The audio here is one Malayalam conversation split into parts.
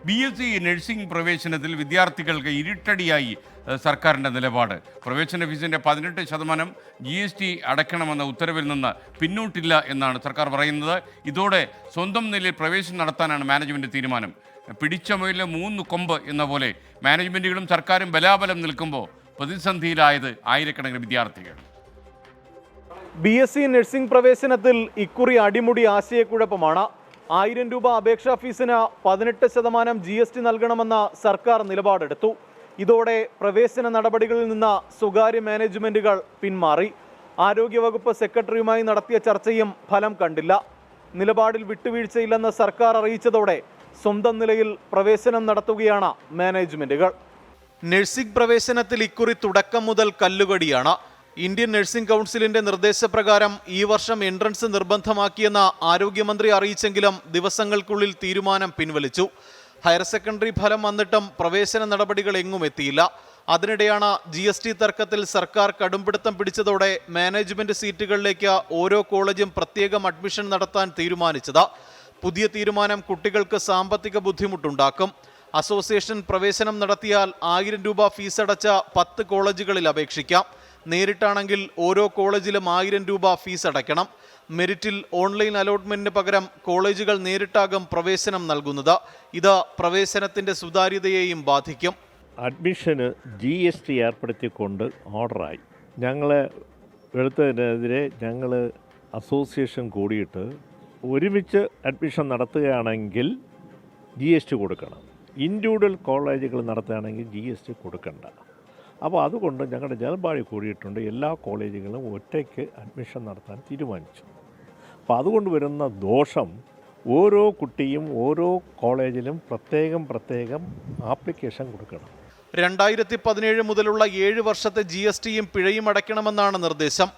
BSc നഴ്സിംഗ് പ്രവേശനത്തിൽ വിദ്യാർത്ഥികൾക്ക് ഇരുട്ടടിയായി സർക്കാരിൻ്റെ നിലപാട്. പ്രവേശന ഫീസിൻ്റെ 18% GST അടയ്ക്കണമെന്ന ഉത്തരവിൽ നിന്ന് പിന്നോട്ടില്ല എന്നാണ് സർക്കാർ പറയുന്നത്. ഇതോടെ സ്വന്തം നിലയിൽ പ്രവേശനം നടത്താനാണ് മാനേജ്മെൻറ്റ് തീരുമാനം. പിടിച്ച മുയലിന് 3 കൊമ്പ് എന്ന പോലെ മാനേജ്മെൻറ്റുകളും സർക്കാരും ബലാബലം നിൽക്കുമ്പോൾ പ്രതിസന്ധിയിലായത് ആയിരക്കണക്കിന് വിദ്യാർത്ഥികൾ. BSc നഴ്സിംഗ് പ്രവേശനത്തിൽ ഇക്കുറി അടിമുടി ആശയക്കുഴപ്പമാണ്. 1000 രൂപ അപേക്ഷാ ഫീസിന് 18% GST നൽകണമെന്ന സർക്കാർ നിലപാടെടുത്തു. ഇതോടെ പ്രവേശന നടപടികളിൽ നിന്ന് സ്വകാര്യ മാനേജ്മെൻറ്റുകൾ പിന്മാറി. ആരോഗ്യവകുപ്പ് സെക്രട്ടറിയുമായി നടത്തിയ ചർച്ചയും ഫലം കണ്ടില്ല. നിലപാടിൽ വിട്ടുവീഴ്ചയില്ലെന്ന് സർക്കാർ അറിയിച്ചതോടെ സ്വന്തം നിലയിൽ പ്രവേശനം നടത്തുകയാണ് മാനേജ്മെൻറ്റുകൾ. നഴ്സിംഗ് പ്രവേശനത്തിൽ ഇക്കുറി തുടക്കം മുതൽ കല്ലുകടിയാണ്. ഇന്ത്യൻ നഴ്സിംഗ് കൗൺസിലിന്റെ നിർദ്ദേശപ്രകാരം ഈ വർഷം എൻട്രൻസ് നിർബന്ധമാക്കിയെന്ന് ആരോഗ്യമന്ത്രി അറിയിച്ചെങ്കിലും ദിവസങ്ങൾക്കുള്ളിൽ തീരുമാനം പിൻവലിച്ചു. ഹയർ സെക്കൻഡറി ഫലം വന്നിട്ടും പ്രവേശന നടപടികൾ എങ്ങും എത്തിയില്ല. അതിനിടെയാണ് GST തർക്കത്തിൽ സർക്കാർ കടുംപിടുത്തം പിടിച്ചതോടെ മാനേജ്മെന്റ് സീറ്റുകളിലേക്ക് ഓരോ കോളേജും പ്രത്യേകം അഡ്മിഷൻ നടത്താൻ തീരുമാനിച്ചത്. പുതിയ തീരുമാനം കുട്ടികൾക്ക് സാമ്പത്തിക ബുദ്ധിമുട്ടുണ്ടാക്കും. അസോസിയേഷൻ പ്രവേശനം നടത്തിയാൽ 1000 രൂപ ഫീസ് അടച്ച 10 കോളേജുകളിൽ അപേക്ഷിക്കാം. നേരിട്ടാണെങ്കിൽ ഓരോ കോളേജിലും 1000 രൂപ ഫീസ് അടയ്ക്കണം. മെറിറ്റിൽ ഓൺലൈൻ അലോട്ട്മെന്റിന് പകരം കോളേജുകൾ നേരിട്ടാകും പ്രവേശനം നൽകുന്നത്. ഇത് പ്രവേശനത്തിന്റെ സുതാര്യതയെയും ബാധിക്കും. അഡ്മിഷന് GST ഏർപ്പെടുത്തിക്കൊണ്ട് ഓർഡറായി. ഞങ്ങൾ എടുത്തതിനെതിരെ ഞങ്ങൾ അസോസിയേഷൻ കൂടിയിട്ട് ഒരുമിച്ച് അഡ്മിഷൻ നടത്തുകയാണെങ്കിൽ GST കൊടുക്കണം. ഇൻഡിവിജ്വൽ കോളേജുകൾ നടത്തുകയാണെങ്കിൽ GST കൊടുക്കണ്ട. അപ്പോൾ അതുകൊണ്ട് ഞങ്ങളുടെ ജനപാടി കൂടിയിട്ടുണ്ട്. എല്ലാ കോളേജുകളും ഒറ്റയ്ക്ക് അഡ്മിഷൻ നടത്താൻ തീരുമാനിച്ചു. അപ്പോൾ അതുകൊണ്ട് വരുന്ന ദോഷം ഓരോ കുട്ടിയും ഓരോ കോളേജിലും പ്രത്യേകം ആപ്ലിക്കേഷൻ കൊടുക്കണം. 2017 മുതലുള്ള 7 വർഷത്തെ GSTയും പിഴയും അടയ്ക്കണമെന്നാണ് നിർദ്ദേശം.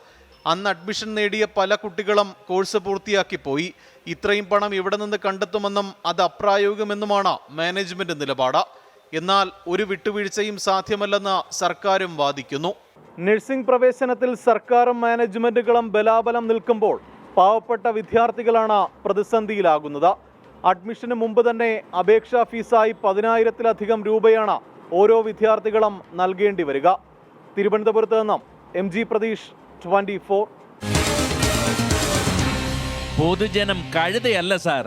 അന്ന് അഡ്മിഷൻ നേടിയ പല കുട്ടികളും കോഴ്സ് പൂർത്തിയാക്കി പോയി. ഇത്രയും പണം എവിടെ നിന്ന് കണ്ടെത്തുമെന്നും അത് അപ്രായോഗികമെന്നുമാണ് മാനേജ്മെന്റ് നിലപാട്. എന്നാൽ ഒരു വിട്ടുവീഴ്ചയും സാധ്യമല്ലെന്ന് സർക്കാരും വാദിക്കുന്നു. നഴ്സിംഗ് പ്രവേശനത്തിൽ സർക്കാരും മാനേജ്മെന്റുകളും ബലാബലം നിൽക്കുമ്പോൾ പാവപ്പെട്ട വിദ്യാർത്ഥികളാണ് പ്രതിസന്ധിയിലാകുന്നത്. അഡ്മിഷന് മുമ്പ് തന്നെ അപേക്ഷാ ഫീസായി 10,000-ലധികം രൂപയാണ് ഓരോ വിദ്യാർത്ഥികളും നൽകേണ്ടി വരിക. തിരുവനന്തപുരത്ത് നിന്നും MG പ്രതീഷ്, 24. പൊതുജനം കഴുതയല്ല സാർ.